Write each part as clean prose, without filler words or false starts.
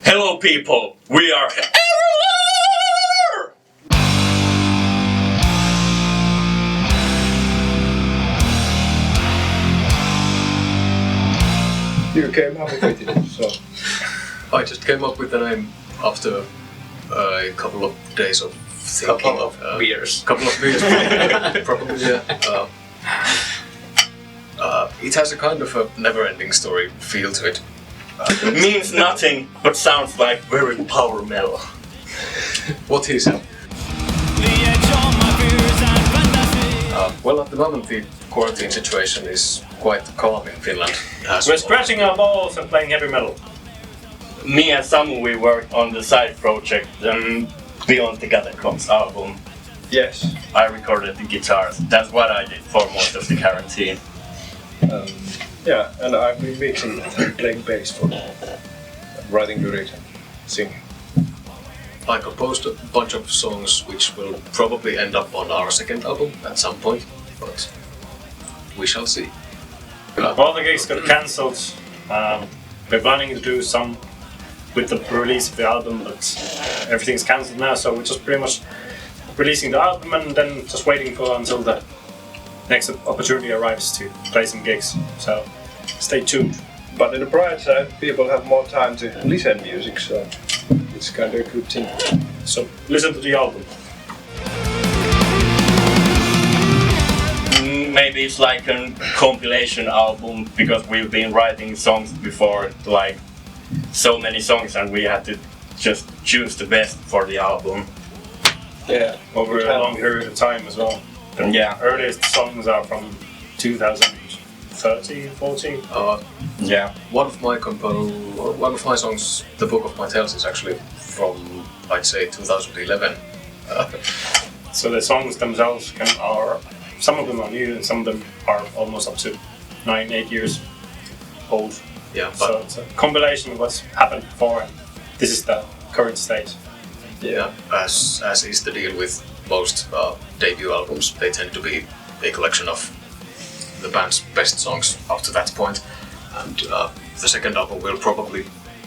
Hello people, we are Everlore! You came up with it, so... I just came up with the name after a couple of days of thinking. Couple of beers. Couple of beers, probably, yeah. It has a kind of a never-ending story feel to it. Means nothing, but sounds like very power metal. What is it? Well, at the moment the quarantine situation is quite calm in Finland. We're scratching our balls and playing heavy metal. Me and Samu, we worked on the side project Beyond the Catacombs album. Yes. I recorded the guitars. That's what I did for most of the quarantine. Yeah, and I've been mixing and playing bass for writing lyrics and singing. I composed a bunch of songs which will probably end up on our second album at some point, but we shall see. All the gigs got cancelled. We're planning to do some with the release of the album, but everything's cancelled now, so we're just pretty much releasing the album and then just waiting for until the next opportunity arrives to play some gigs. So stay tuned. But in the bright side, people have more time to listen to music, so it's kind of a good thing. So listen to the album. Maybe it's like a compilation album because we've been writing songs before, like so many songs, and we had to just choose the best for the album. Yeah, Over a long period of time as well. The Yeah. earliest songs are from 2013, 14. Yeah. One of my songs, The Book of My Tales, is actually from, I'd say, 2011. So the songs themselves are, some of them are new and some of them are almost up to 9-8 years old. Yeah, So but it's a compilation of what's happened before, and this is the current state. yeah, as is the deal with most debut albums, they tend to be a collection of the band's best songs up to that point. And the second album will probably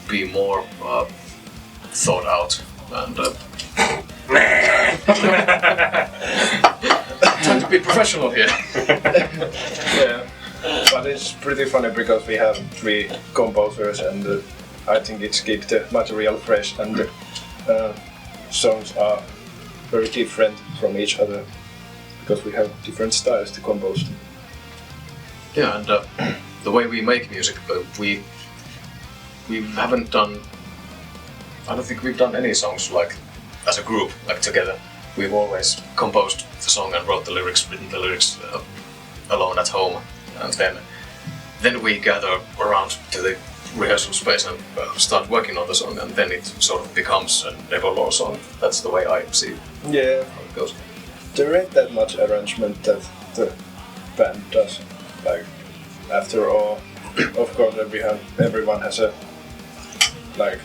be more thought out and trying to be professional here. yeah. But it's pretty funny because we have 3 composers and I think it's keep the material fresh and the songs are very different from each other because we have different styles to compose. Yeah, and the way we make music, we haven't done. I don't think we've done any songs like as a group, like together. We've always composed the song and written the lyrics alone at home, and then we gather around to the rehearsal space and start working on the song, and then it sort of becomes an Everlore song. That's the way I see Yeah, how it goes. there ain't that much arrangement that the band does. Like, after all, of course, everyone has a like.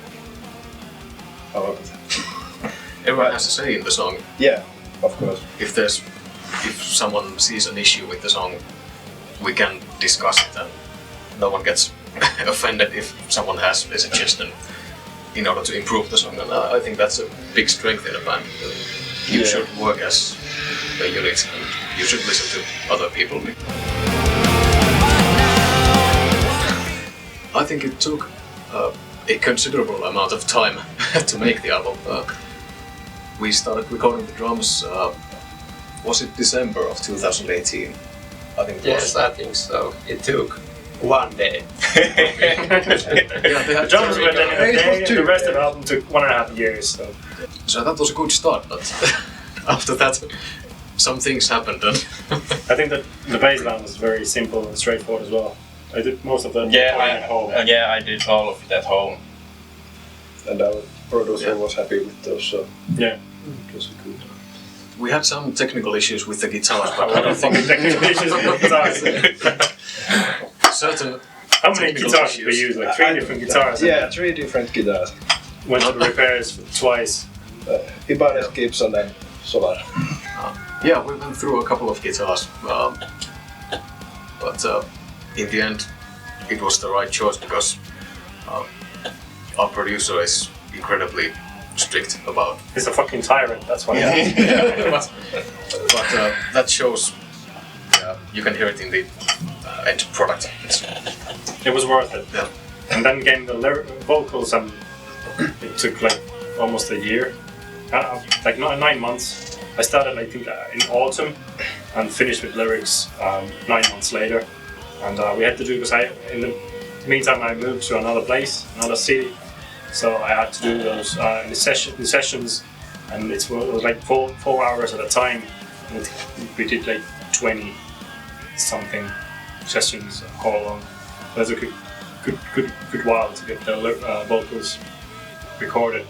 Everyone has a say in the song. Yeah, of course. If someone sees an issue with the song, we can discuss it, and no one gets offended if someone has a suggestion in order to improve the song. And I think that's a big strength in a band. You Yeah. should work as a unit, and you should listen to other people. I think it took a considerable amount of time to make the album. We started recording the drums, was it December of 2018? I think it Yes, was. I think so. It took 1 day. Yeah, they The had drums were done in a It was day, and 2, the rest of the yeah. album took 1.5 years. So that was a good start, but after that, some things happened. And I think that the bass line was very simple and straightforward as well. I did most of the recording at home. I did all of it at home. And our producer Yeah. was happy with those, so Yeah. it was good. we had some technical issues with the guitars, I but I don't don't think think technical issues with guitars. certain. How many Technical guitars did we issues. use? Like 3 different guitars. and Yeah, 3 different guitars. Went to the repairs twice. Ibanez, Gibson and Solar. Yeah, we went through a couple of guitars, but in the end, it was the right choice because our producer is incredibly strict about. He's a fucking tyrant, that's why. But that shows. You can hear it in the end product. It was worth it. Yeah. And then came the vocals, and it took like almost a year, like 9 months. I started, I think, in autumn, and finished with lyrics 9 months later. And we had to do, because in the meantime I moved to another place, another city, so I had to do those in the sessions, and it was like 4 hours at a time. And we did like 20 something sessions all along. It took a good while to get the vocals recorded,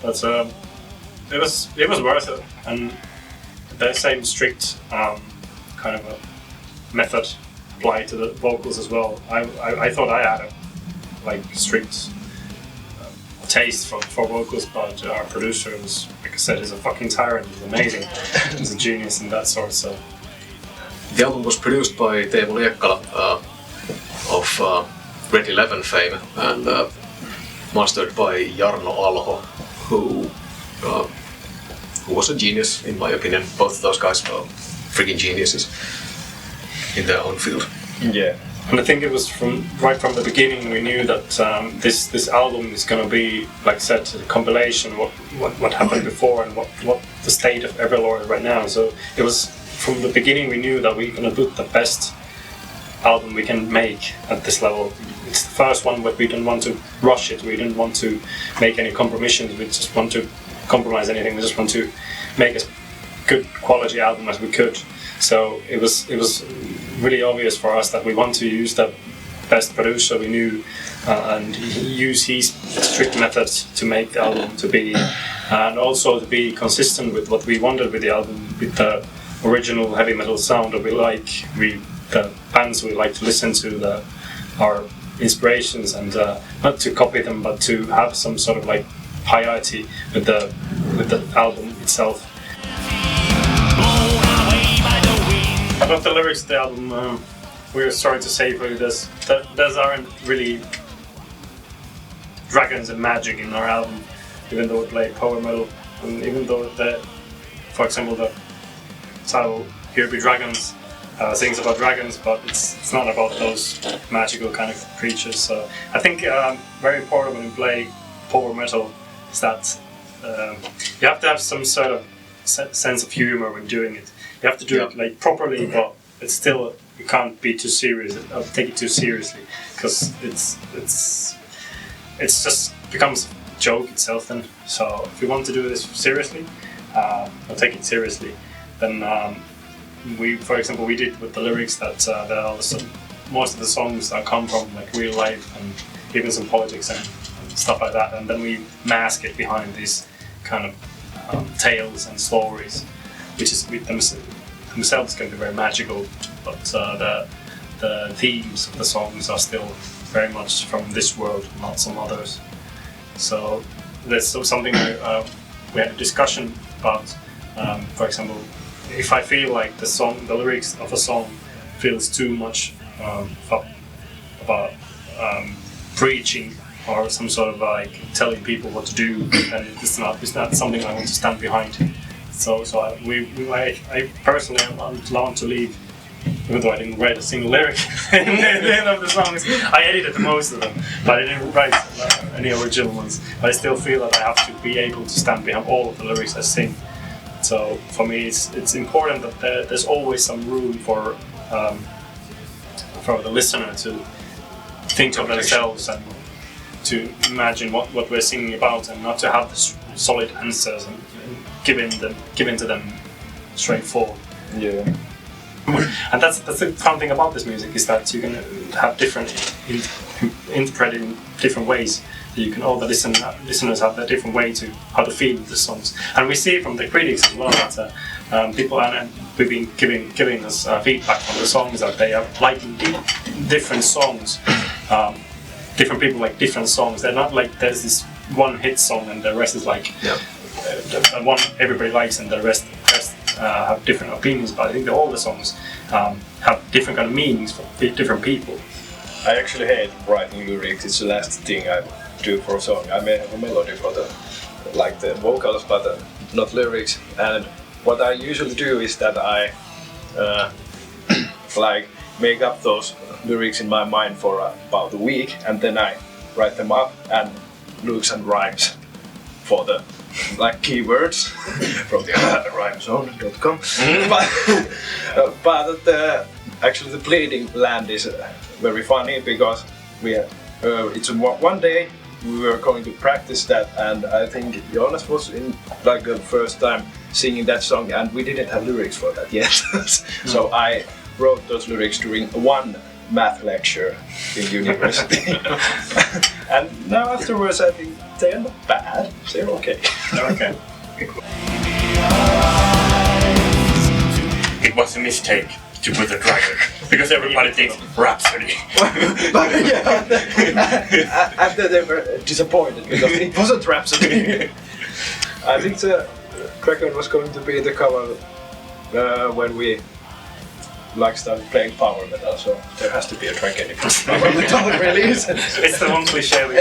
but it was worth it. And the same strict kind of a method applied to the vocals as well. I thought I had a strict taste for vocals, but our producer was, like I said, is a fucking tyrant. He's amazing. He's a genius in that sort. So the album was produced by Teemu Liekkala of Red 11 fame, and mastered by Jarno Alho, who was a genius in my opinion. Both of those guys are freaking geniuses in their own field. Yeah. And I think it was right from the beginning we knew that this album is going to be, like I said, a compilation of what happened before and what the state of Everlore is right now. So it was from the beginning we knew that we're going to put the best album we can make at this level. It's the first one, but we didn't want to rush it. We didn't want to make any compromises. We just want to compromise anything. We just want to make as good quality album as we could. So it was really obvious for us that we want to use the best producer we knew and use his strict methods to make the album to be, and also to be consistent with what we wanted with the album, with the original heavy metal sound that we like, the bands we like to listen to, our inspirations, and not to copy them, but to have some sort of like piety with the album itself. About the lyrics of the album, we're sorry to say, but those aren't really dragons and magic in our album, even though we play power metal, and even though for example, the title "Here Be Dragons" sings about dragons, but it's not about those magical kind of creatures. So I think very important when you play power metal is that you have to have some sort of sense of humor when doing it. You have to do it like properly, but it's still, you can't be too serious. Take it too seriously, because it's just becomes a joke itself. Then, so if you want to do this seriously, or take it seriously, then for example, we did with the lyrics that most of the songs that come from like real life and even some politics and stuff like that, and then we mask it behind these kind of tales and stories, which is with themselves can be very magical, but the themes of the songs are still very much from this world, not some others. So there's something we had a discussion about. For example, if I feel like the lyrics of a song feels too much about preaching or some sort of like telling people what to do, then it's not something I want to stand behind. So I personally am allowed to leave, even though I didn't write a single lyric in the end of the songs. I edited most of them, but I didn't write any original ones. But I still feel that I have to be able to stand behind all of the lyrics I sing. So for me, it's important that there's always some room for the listener to think of themselves and to imagine what we're singing about, and not to have the solid answers and given to them straightforward. Yeah. And that's the fun thing about this music, is that you can have different interpret in different ways. You can, all the listeners have a different way to how to feel the songs, and we see from the critics as well that people, and we've been giving us feedback on the songs, that they are liking different songs. Different people like different songs. They're not like there's this one hit song and the rest is like the one everybody likes and the rest have different opinions. But I think that all the songs have different kind of meanings for different people. I actually hate writing lyrics. It's the last thing I do for a song. I may have a melody for the vocals, but not lyrics. And what I usually do is that I like make up those lyrics in my mind for about a week, and then I write them up and looks and rhymes for the keywords from the rhymezone.com. But actually the Bleeding Land is very funny because it's one day we were going to practice that, and I think Jonas was in the first time singing that song, and we didn't have lyrics for that yet. So I wrote those lyrics during one math lecture in university. And now afterwards I think they're not bad, they're okay. Okay. It was a mistake to put a dragon, because everybody thinks Rhapsody. After they were disappointed because it wasn't Rhapsody. I think the dragon was going to be the cover when we started playing power metal, so there has to be a dragon if it's power metal release. It's the one cliche we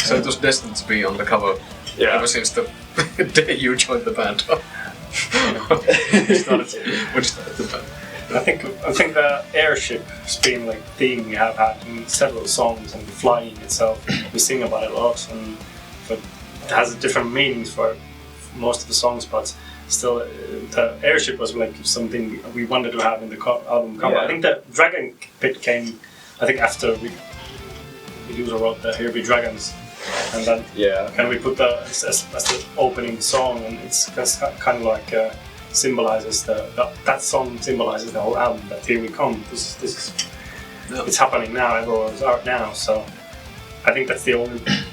So it was destined to be on the cover ever since the day you joined the band. We started the band. I think the airship has been theme we have had in several songs, and flying itself. We sing about it a lot, but it has different meanings for most of the songs. But still, the airship was something we wanted to have in the album cover. Yeah. I think the dragon bit came, after we user wrote the Here Be Dragons, and then and we put as the opening song, and it's kind of symbolizes that song symbolizes the whole album. That here we come. This it's happening now. Everlore is out now. So I think that's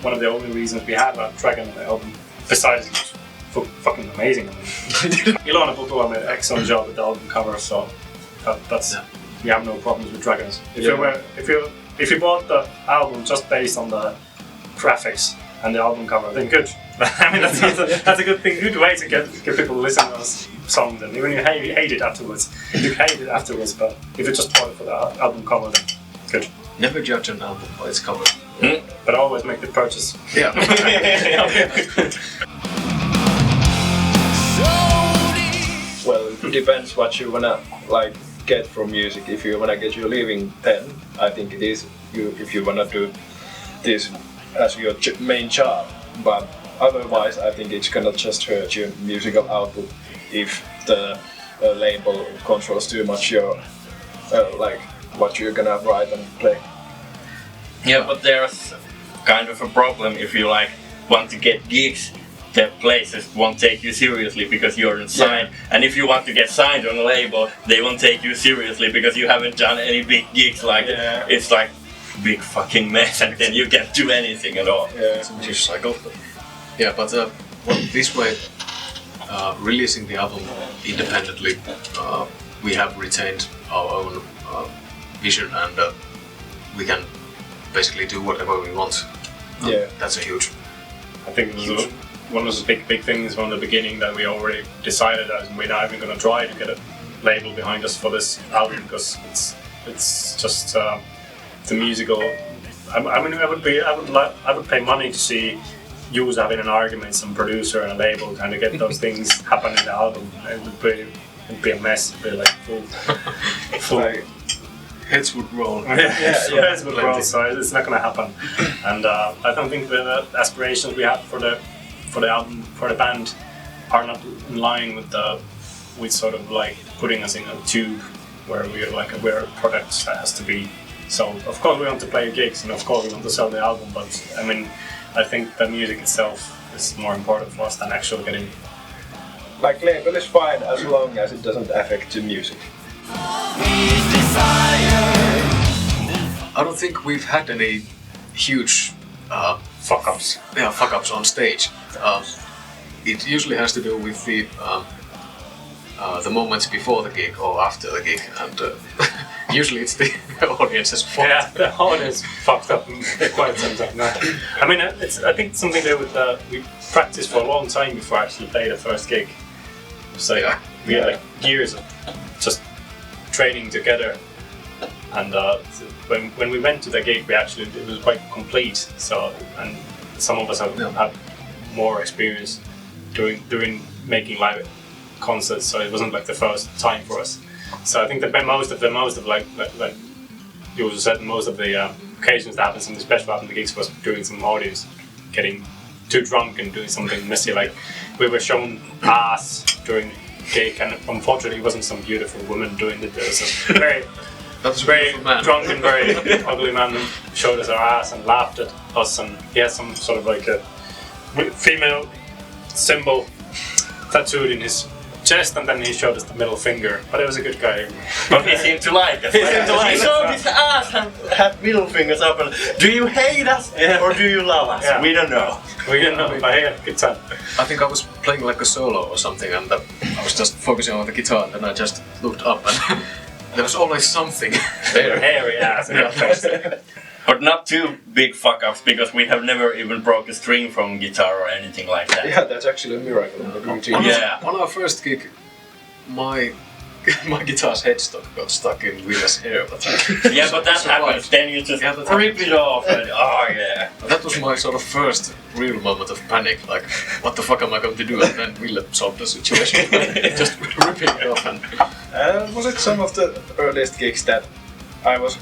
one of the only reasons we have a dragon on the album. Besides, it's fucking amazing. I mean, Ilona Putula made an excellent job with the album cover. So we have no problems with dragons. If you bought the album just based on the graphics and the album cover, then good. I mean, that's a good thing, good way to get people to listen to those songs. And even if you hate it afterwards, but if you just bought it for the album cover, then good. Never judge an album by its cover. But always make the purchase. Yeah. Well, it depends what you wanna get from music. If you wanna get your living, then I think it is if you wanna do this as your main job. But otherwise, I think it's gonna just hurt your musical output if the label controls too much your what you're gonna write and play. Yeah, but there's kind of a problem if you want to get gigs. The places won't take you seriously because you're signed, and if you want to get signed on a label, they won't take you seriously because you haven't done any big gigs. It's big fucking mess, and then you can't do anything at all. Yeah, It's a vicious cycle. Yeah, but this way, releasing the album independently, we have retained our own vision, and we can basically do whatever we want. That's a huge. I think it was one of the big things from the beginning that we already decided that we're not even going to try to get a label behind us for this album, because it's just the musical. I mean, I would pay money to see you having an argument, some producer and a label, kind of get those things happen in the album. It'd be a mess. It'd be full. Heads would roll. Heads would roll. So it's not going to happen. And I don't think the aspirations we have for the album, for the band, are not in line with sort of putting us in a tube where we're a product that has to be sold. Of course we want to play gigs, and of course we want to sell the album, but I mean, I think the music itself is more important for us than actually getting. Label is fine as long as it doesn't affect the music. I don't think we've had any huge Fuckups. Yeah, fuck-ups on stage. It usually has to do with the moments before the gig or after the gig, and usually it's the audience's fault. Yeah, the audience fucked up quite some time. No. I mean, I think it's something to do with we practiced for a long time before I actually played the first gig. So we had years of just training together, And when we went to the gig, it was quite complete. So, and some of us have more experience doing making live concerts, so it wasn't like the first time for us. So I think that most of like you also said, most of the occasions that happens in the special album, the gigs, was doing some audience, getting too drunk and doing something messy. Like we were shown ass during the gig, and unfortunately, it wasn't some beautiful woman doing it. There was a very drunk and very ugly man who showed us our ass and laughed at us, and he had some sort of like a female symbol tattooed in his chest, and then he showed us the middle finger. But it was a good guy. But he seemed to like us. He showed his ass and had middle fingers up. And do you hate us or do you love us? Yeah. We don't know. We didn't know, but he had a good time. I think I was playing like a solo or something, and I was just focusing on the guitar, and then I just looked up, and there was always something there. Hairy ass in your face. But not too big fuck-ups, because we have never even broke a string from guitar or anything like that. Yeah, that's actually a miracle in the routine. On our first gig, my guitar's headstock got stuck in Wille's hair. But yeah, but that happens. Then you just rip it off and That was my sort of first real moment of panic. Like, what the fuck am I going to do? And then Wille solved the situation by just ripping it off. And was it some of the earliest gigs that I was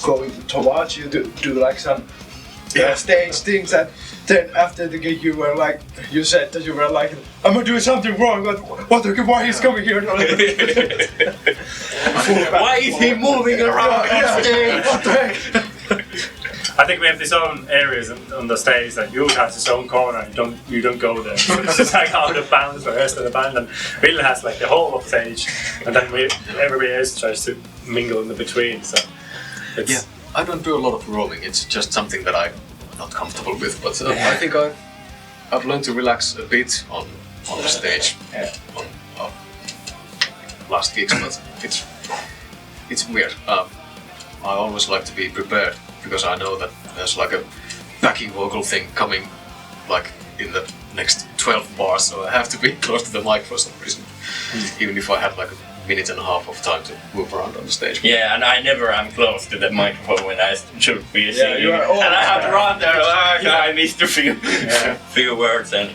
going to watch you do like some stage things, and then after the gig you said that you were like, I'm gonna do something wrong, but why he's coming here? Why is he moving around on stage? What the heck? I think we have these own areas on the stage that you has his own corner, and you don't go there. So it's just like out of bounds for the rest of the band, and Bill has like the whole of the stage, and then everybody else tries to mingle in the between. So yeah, I don't do a lot of roaming. It's just something that I'm not comfortable with. But I think I've learned to relax a bit on the stage on last gigs, but it's weird. I always like to be prepared, because I know that there's like a backing vocal thing coming like in the next 12 bars, so I have to be close to the mic for some reason, even if I have like a minute and a half of time to move around on the stage. Yeah, and I never am close to the microphone when I should be singing. You are and I have to run there, I missed a few words. And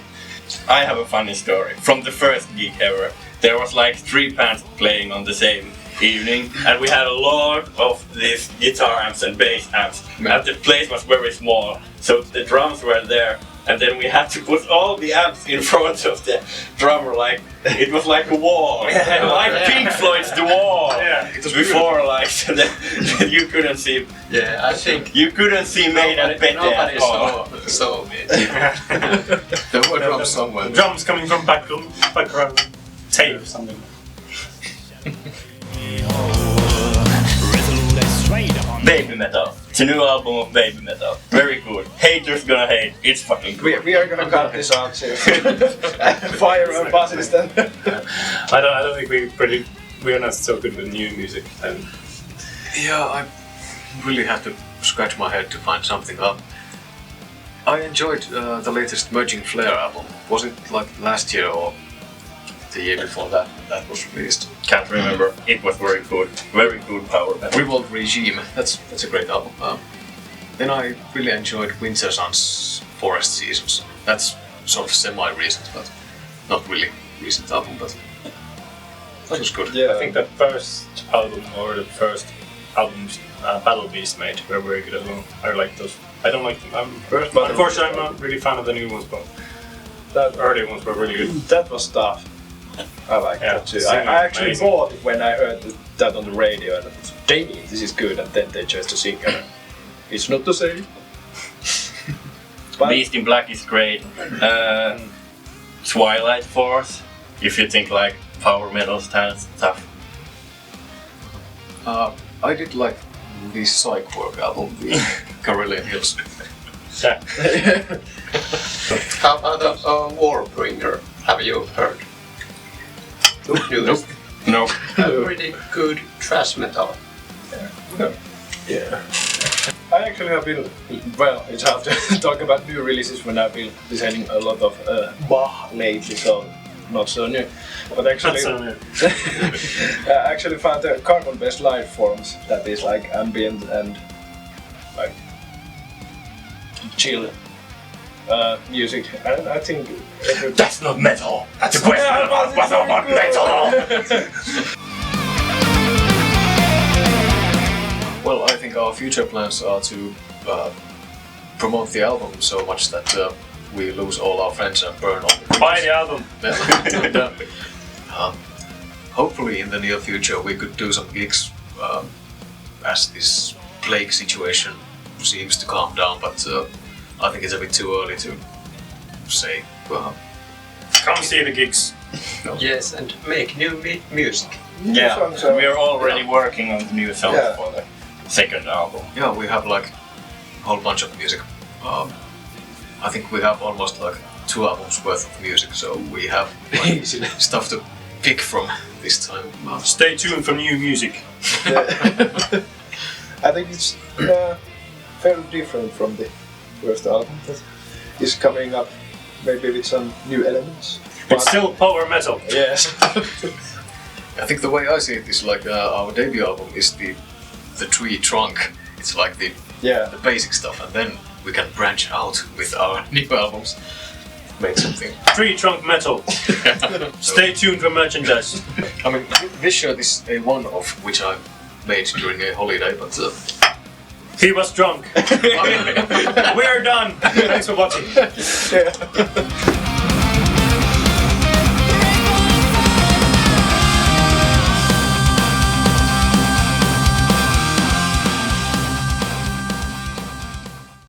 I have a funny story from the first gig ever. There was like 3 bands playing on the same evening, and we had a lot of these guitar amps and bass amps, and the place was very small, so the drums were there, and then we had to put all the amps in front of the drummer, like it was like a wall, like Pink Floyd's The Wall. It was before, like so you couldn't see. Yeah, I think You couldn't see Made and Pete nobody at all. saw me. There were drums somewhere. Drums coming from background tape or something. Baby Metal. It's a new album of Baby Metal. Very good. Haters gonna hate. It's fucking good. We are gonna cut this out soon. Fire and buses then. I don't think we're not so good with new music. And Yeah, I really had to scratch my head to find something up. I enjoyed the latest Merging Flare album. Was it like last year or the year before that was released? Can't remember. It was very good. Very good power metal. Revolt Regime, that's a great album. Then I really enjoyed Winter Sun's Forest Seasons. That's sort of semi-recent, but not really recent album, but that was good. Yeah, I think the first album or the first albums Battle Beast made were very good as well. I like those. I don't like them. Unfortunately, I'm not really a fan of the new ones, but the early ones were really good. that was tough. I like that too. I actually amazing. bought it when I heard that on the radio, and I was, dang it, this is good, and then they chose to sing, and it's not the same. But Beast in Black is great. Twilight Force, if you think like power metal style stuff. I did like the Psych Work album, the Karelian Hills. Yeah. How about Warbringer? Have you heard? Nope. No. A pretty good thrash metal. yeah. I actually have been, well, it's hard to talk about new releases when I've been listening a lot of Bach lately, so not so new. But actually, That's so new. actually found the carbon-based life forms that is like ambient and like chill music. And I think That's not metal! That's a question about whether or not metal! Well, I think our future plans are to promote the album so much that we lose all our friends and burn all the Buy the album! and, hopefully in the near future we could do some gigs as this plague situation seems to calm down, but I think it's a bit too early to say. Come see the gigs. Yes, and make new music. Yeah, songs are- we're already working on the new songs Yeah. for the second album. Yeah, we have like a whole bunch of music. I think we have almost like 2 albums worth of music, so we have like, stuff to pick from this time. Stay tuned for new music. I think it's very different from the first album that is coming up, maybe with some new elements. It's still power metal. Yes. I think the way I see it is like our debut album is the tree trunk. It's like the basic stuff, and then we can branch out with our new albums, make something. Tree trunk metal. Stay tuned for merchandise. I mean, this shirt is a one-off, which I made during a holiday, but He was drunk. We're done. Thanks for watching. Yeah.